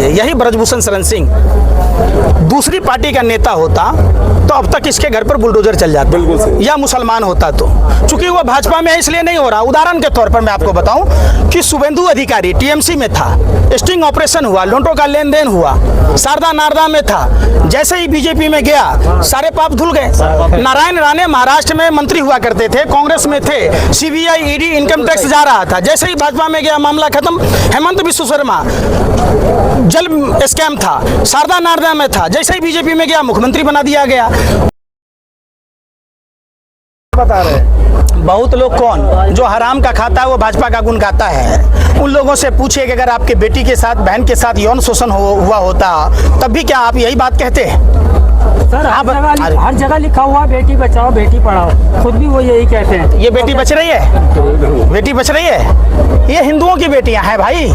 लीजिए, यही ब्रजभूषण शरण सिंह दूसरी पार्टी का नेता होता तो अब तक इसके घर पर बुलडोजर चल जाता, या मुसलमान होता तो। चूंकि वो भाजपा में है इसलिए नहीं हो रहा। उदाहरण के तौर पर मैं आपको बताऊं कि शुभेंदु अधिकारी टीएमसी में था, स्टिंग ऑपरेशन हुआ, नोटों का लेन देन हुआ, शारदा नारदा में था, जैसे ही बीजेपी में गया सारे पाप धुल गए। नारायण राणे महाराष्ट्र में मंत्री हुआ करते थे, कांग्रेस में थे, सीबीआई ईडी इनकम टैक्स जा रहा था, जैसे ही भाजपा में गया मामला खत्म। हेमंत बिश्व शर्मा जल स्कैम था, शारदा नारदा में था, जैसे ही बीजेपी में गया मुख्यमंत्री बना दिया गया। बता रहे बहुत लोग कौन जो हराम का खाता है वो भाजपा का गुण गाता है। उन लोगों से पूछिए कि अगर आपके बेटी के साथ, बहन के साथ यौन शोषण हुआ होता तब भी क्या आप यही बात कहते हैं? सर हर जगह लिखा हुआ बेटी बचाओ बेटी पढ़ाओ, खुद भी वो यही कहते हैं। ये बेटी बच रही है, बेटी बच रही है। ये हिंदुओं की बेटियां हैं भाई,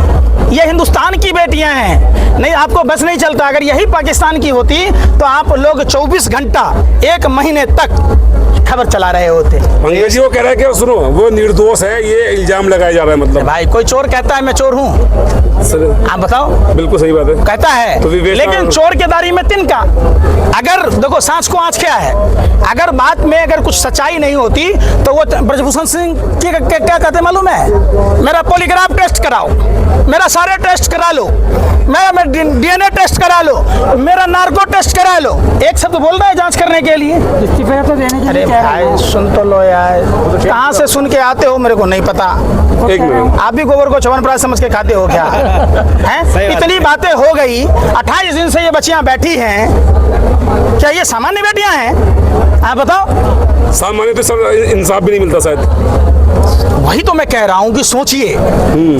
ये हिंदुस्तान की बेटियां हैं। नहीं, आपको बस नहीं चलता। अगर यही पाकिस्तान की होती तो आप लोग 24 घंटा 1 महीने तक खबर चला रहे होते। अंग्रेजी वो कह रहा है कि सुनो वो निर्दोष है, ये इल्जाम लगाया जा रहा है। मतलब भाई कोई चोर कहता है मैं चोर हूँ, आप बताओ? बिल्कुल सही बात है, कहता है तो लेकिन चोर के दारी में तिनका। अगर देखो सांच को आँच क्या है, अगर बात में अगर कुछ सच्चाई नहीं होती तो वो ब्रजभूषण सिंह क्या कहते मालूम है? मेरा पॉलीग्राफ टेस्ट कराओ, मेरा सारे टेस्ट करा लो, मेरा डीएनए टेस्ट करा लो, मेरा नार्को टेस्ट करा लो। एक शब्द बोल रहा है जांच करने के लिए, इस्तीफा तो देने के लिए। भाई सुन तो लो यार, कहाँ से सुन के आते हो मेरे को नहीं पता। आप भी गोबर को च्यवनप्राश समझ के खाते हो क्या? हैं? इतनी बातें हो गई, 28 दिन से ये बच्चियां बैठी हैं, क्या ये सामान्य बेटियां हैं? आप बताओ। सामान्य तो सर इंसाफ भी नहीं मिलता शायद। वही तो मैं कह रहा हूं कि सोचिए,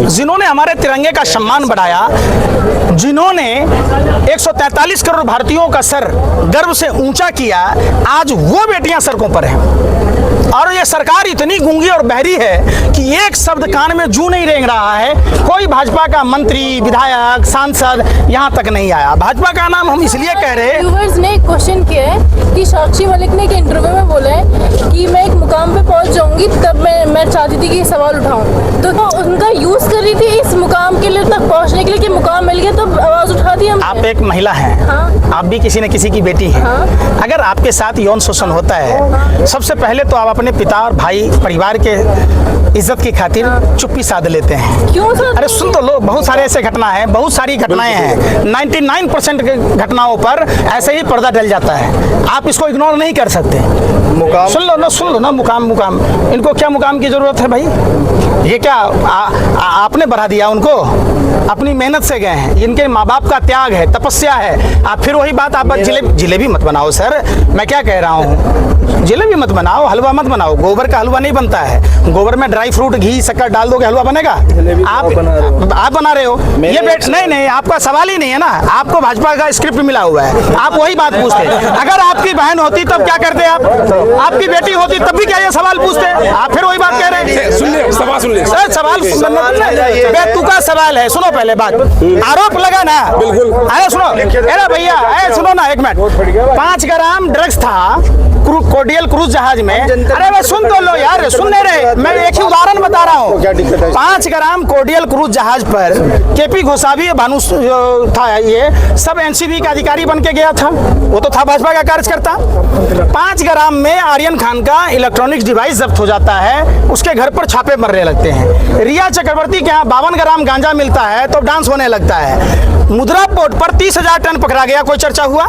जिन्होंने हमारे तिरंगे का सम्मान बढ़ाया, जिन्होंने 143 करोड़ भारतीयों का सर गर्व से ऊंचा किया, आज वो बेटियां सड़कों पर हैं। और ये सरकार इतनी गूंगी और बहरी है कि एक शब्द कान में जू नहीं रेंग रहा है। कोई भाजपा का मंत्री, विधायक, सांसद यहाँ तक नहीं आया। भाजपा का नाम हम इसलिए कह रहे हैं। व्यूअर्स ने एक क्वेश्चन किया है कि साक्षी मलिक ने एक इंटरव्यू में बोला है कि मैं एक मुकाम पे पहुंच जाऊंगी तब मैं चाहती थी कि सवाल उठाऊं, तो उनका यूज कर रही थी इस मुकाम के लिए तक पहुंचने के लिए कि मुकाम मिल गया तब आवाज उठा दी हमने। आप एक महिला हैं, हाँ। आप भी किसी न किसी की बेटी हैं। हाँ। अगर आपके साथ यौन शोषण होता है, सबसे पहले तो आप अपने पिता और भाई परिवार के इज्जत की खातिर चुप्पी साध लेते हैं। क्यों सर? अरे सुन तो लो, बहुत सारे ऐसे घटना है, बहुत सारी घटनाएं हैं। 99% के घटनाओं पर ऐसे ही पर्दा डल जाता है, आप इसको इग्नोर नहीं कर सकते। मुकाम सुन लो ना, मुकाम इनको क्या मुकाम की जरूरत है भाई? ये क्या आपने बढ़ा दिया उनको? अपनी मेहनत से गए हैं, इनके माँ बाप का त्याग है, तपस्या है। आप फिर वही बात, आप जिलेबी मत बनाओ सर, मैं क्या कह रहा हूँ, जिलेबी मत बनाओ, हलवा मत बनाओ। गोबर का हलवा नहीं बनता है, गोबर में ड्राई फ्रूट, घी, शक्कर डाल दोगे हलवा बनेगा? आप बना रहे हो ये नहीं, आपका सवाल ही नहीं है ना। आपको भाजपा का स्क्रिप्ट मिला हुआ है, आप वही बात पूछते। अगर आपकी बहन होती तब क्या करते आप? आपकी बेटी होती तब भी क्या ये सवाल पूछते? आप फिर वही बात कह रहे हैं। सुन ले सर सवाल बेतुका सवाल है। सुनो पहले बात, आरोप लगा ना, बिल्कुल। अरे सुनो, अरे भैया, अरे सुनो ना एक मिनट। 5 ग्राम ड्रग्स था कोडियल क्रूज जहाज में। अरे भाई सुन तो लो यार, सुन नहीं रहे, मैं एक ही उदाहरण बता रहा हूँ। 5 ग्राम कोडियल क्रूज जहाज पर केपी घोसावी, भानु था, ये सब एनसीबी का अधिकारी बन के गया था, वो तो था भाजपा का कार्यकर्ता। 5 ग्राम में आर्यन खान का इलेक्ट्रॉनिक्स डिवाइस जब्त हो जाता है, उसके घर पर छापे मरने लगते हैं। रिया चक्रवर्ती के यहाँ 52 ग्राम गांजा मिलता है तो डांस होने लगता है। मुद्रा पोर्ट पर 30,000 टन पकड़ा गया, कोई चर्चा हुआ?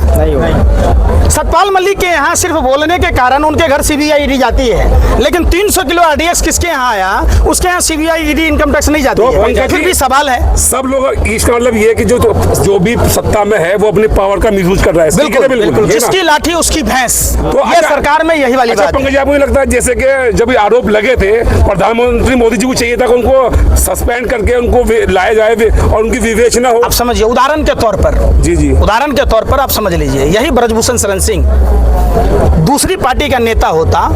सतपाल मलिक के यहाँ सिर्फ बोलने के कारण उनके घर सीबीआई ईडी जाती है, लेकिन 300 किलो आरडीएक्स किसके यहाँ आया, उसके यहाँ सीबीआई ईडी इनकम टैक्स नहीं जाती है। फिर भी सवाल है, सब लोग इसका मतलब ये कि जो भी सत्ता में है वो अपने पावर का मिसयूज कर रहा है। बिल्कुल, जिसकी लाठी उसकी भैंस, तो ये सरकार में यही वाली बात। पंकज, आपको लगता है जैसे कि जब आरोप लगे थे, प्रधानमंत्री मोदी जी को चाहिए था कि उनको सस्पेंड करके उनको लाया जाए और उनकी विवेचना हो? आप समझिए, उदाहरण के तौर पर, जी उदाहरण के तौर पर आप समझ लीजिए, यही ब्रजभूषण शरण सिंह दूसरी पार्टी का नेता होता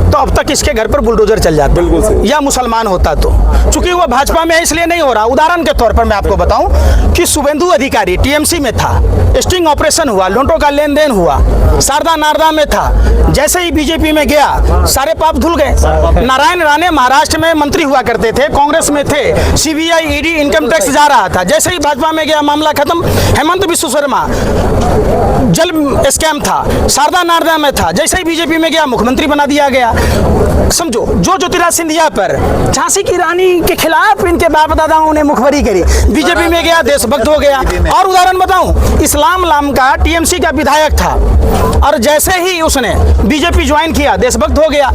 तो अब तक इसके घर पर बुलडोजर चल जाता, या मुसलमान होता तो। चूंकि वो भाजपा में है इसलिए नहीं हो रहा। उदाहरण के तौर पर मैं आपको बताऊं कि शुभेंदु अधिकारी टीएमसी में था, स्टिंग ऑपरेशन हुआ, नोटों का लेन देन हुआ, शारदा नारदा में था, जैसे ही बीजेपी में गया सारे पाप धुल गए। नारायण राणे महाराष्ट्र में मंत्री हुआ करते थे, कांग्रेस में थे, सीबीआई ईडी इनकम टैक्स जा रहा था, जैसे ही भाजपा में गया मामला खत्म। हेमंत बिश्व शर्मा जल स्कैम था, शारदा नारदा में था, जैसे ही बीजेपी में गया मुख्यमंत्री बना दिया गया। समझो, जो ज्योतिराज सिंधिया पर झांसी की रानी के खिलाफ इनके बाप दादाओं ने मुखबरी करी, बीजेपी में गया देशभक्त हो गया। और उदाहरण बताऊं, इस्लाम लाम का टीएमसी का विधायक था और जैसे ही उसने बीजेपी ज्वाइन किया देशभक्त हो गया।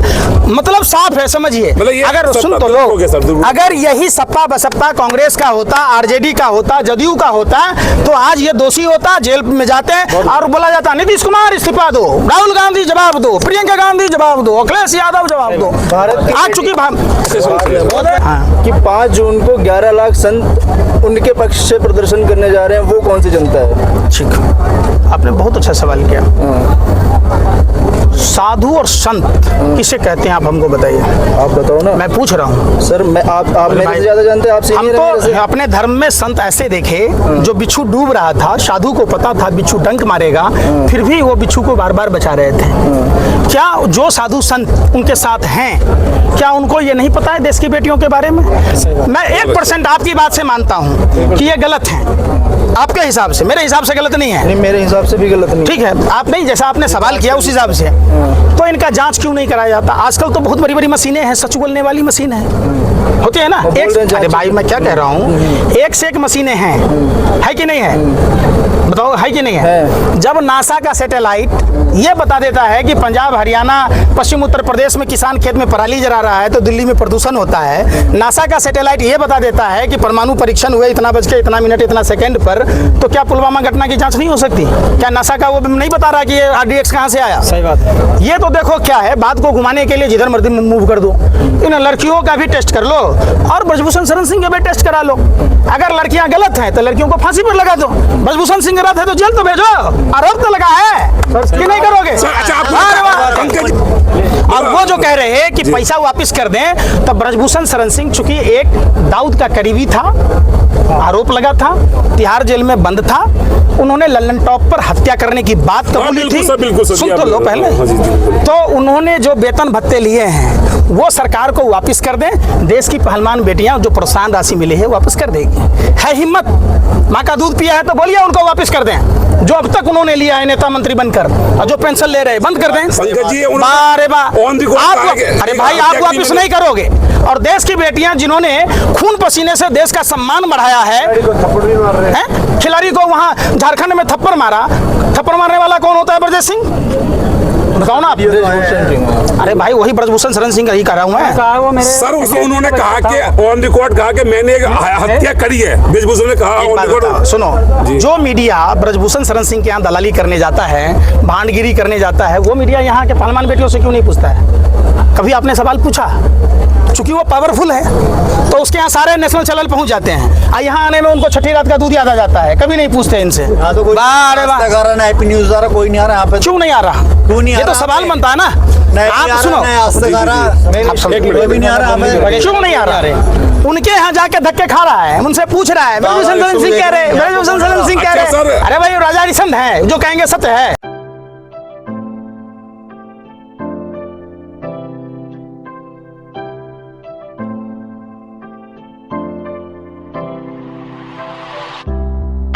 मतलब साफ है, समझिए। अगर सुन तो लो, अगर यही सपा बसपा कांग्रेस का होता, आरजेडी का होता, जदयू का होता, तो आज ये दोषी होता, जेल में जाते और बोला जाता नीतीश कुमार इस्तीफा दो, राहुल गांधी जवाब दो, प्रियंका गांधी जवाब दो, अखिलेश यादव जवाब दो। आ चुकी कि 5 जून को 11 लाख संत उनके पक्ष से प्रदर्शन करने जा रहे हैं, वो कौन सी जनता है? ठीक, आपने बहुत अच्छा सवाल किया। साधु और संत किसे कहते हैं, आप हमको बताइए। आप बताओ ना। मैं पूछ रहा हूँ सर, आप मेरे से ज्यादा जानते हैं, आप हम तो अपने धर्म में संत ऐसे देखे जो बिच्छू डूब रहा था, साधु को पता था बिच्छू डंक मारेगा, फिर भी वो बिच्छू को बार बार बचा रहे थे। क्या जो साधु संत उनके साथ हैं, क्या उनको ये नहीं पता है देश की बेटियों के बारे में? मैं 1% आपकी बात से मानता हूँ कि ये गलत है आपके हिसाब से, मेरे हिसाब से गलत नहीं है। नहीं, मेरे हिसाब से भी गलत नहीं। ठीक है, आप नहीं, जैसा आपने सवाल किया उस हिसाब से। तो इनका जांच क्यों नहीं कराया जाता? आजकल तो बहुत बड़ी बड़ी मशीनें हैं, सच बोलने वाली मशीन है, होती है ना। अरे भाई, मैं क्या कह रहा हूँ, एक से एक मशीनें हैं, है कि नहीं है? बताओ, है कि नहीं है? जब नासा का सैटेलाइट ये बता देता है कि पंजाब, हरियाणा, पश्चिम उत्तर प्रदेश में किसान खेत में पराली जला रहा है तो दिल्ली में प्रदूषण होता है, नासा का सैटेलाइट ये बता देता है कि परमाणु परीक्षण हुए इतना बज के इतना मिनट इतना सेकंड पर, तो क्या पुलवामा घटना की जांच नहीं हो सकती? क्या नासा का वो नहीं बता रहा कि ये RDX कहाँ से आया? सही बात है। ये तो देखो क्या है, बात को घुमाने के लिए जिधर मर्जी मूव कर दो। इन लड़कियों का भी टेस्ट कर लो और ब्रजभूषण शरण सिंह का भी टेस्ट करा लो। अगर लड़कियां गलत हैं तो लड़कियों को फांसी पर लगा दो, ब्रजभूषण सिंह गलत है तो जेल तो भेजो, आरोप तो लगा है कि नहीं करोगे? और वो जो कह रहे हैं कि पैसा वापस कर दें, तब ब्रजभूषण शरण सिंह चूंकि एक दाऊद का करीबी था, आरोप लगा था, तिहाड़ जेल में बंद था, उन्होंने लल्लन टॉप पर हत्या करने की बात कबूली थी। सुन तो लो पहले। तो उन्होंने जो वेतन भत्ते लिए हैं वो सरकार को वापस कर दें, देश की पहलवान बेटियां जो प्रोत्साहन राशि मिली है वापस कर देगी। है हिम्मत, माँ का दूध पिया है तो बोलिए उनको वापस कर दें, जो अब तक उन्होंने लिया है नेता मंत्री बनकर, और जो पेंशन ले रहे हैं बंद कर दें। अरे भाई, आप वापस नहीं करोगे। और देश की बेटियां जिन्होंने खून पसीने से देश का सम्मान बढ़ाया है, खिलाड़ी को वहां झारखंड में थप्पड़ मारा, थप्पड़ मारने वाला कौन होता है? ब्रजेश सिंह, बताओ ना आप। अरे भाई, वही ब्रजभूषण शरण सिंह का ही कह रहा हूँ मैं। सर, उन्होंने कहा कि ऑन रिकॉर्ड कहा कि मैंने एक हत्या करी है, ब्रजभूषण ने कहा ऑन रिकॉर्ड। सुनो, जो मीडिया ब्रजभूषण शरण सिंह के यहाँ दलाली करने जाता है, भांडगिरी करने जाता है, वो मीडिया यहाँ के पहलवान बेटियों से क्यों नहीं पूछता है? कभी आपने सवाल पूछा? चूंकि वो पावरफुल है तो उसके यहाँ सारे नेशनल चैनल पहुंच जाते हैं, यहाँ आने में उनको छठी रात का दूध याद आ जाता है, कभी नहीं पूछते इनसे। कोई न्यूज़ आ रहा, कोई नहीं आ रहा यहाँ पे। क्यों नहीं आ रहा? ये तो सवाल बनता है ना। आप सुनो, क्यों नहीं आ रहा? उनके यहाँ जाके धक्के खा रहा है, उनसे पूछ रहा है, ब्रजभूषण शरण सिंह कह रहे, ब्रजभूषण शरण सिंह कह रहे। अरे भाई, राजा रिसंद है, जो कहेंगे सत्य है।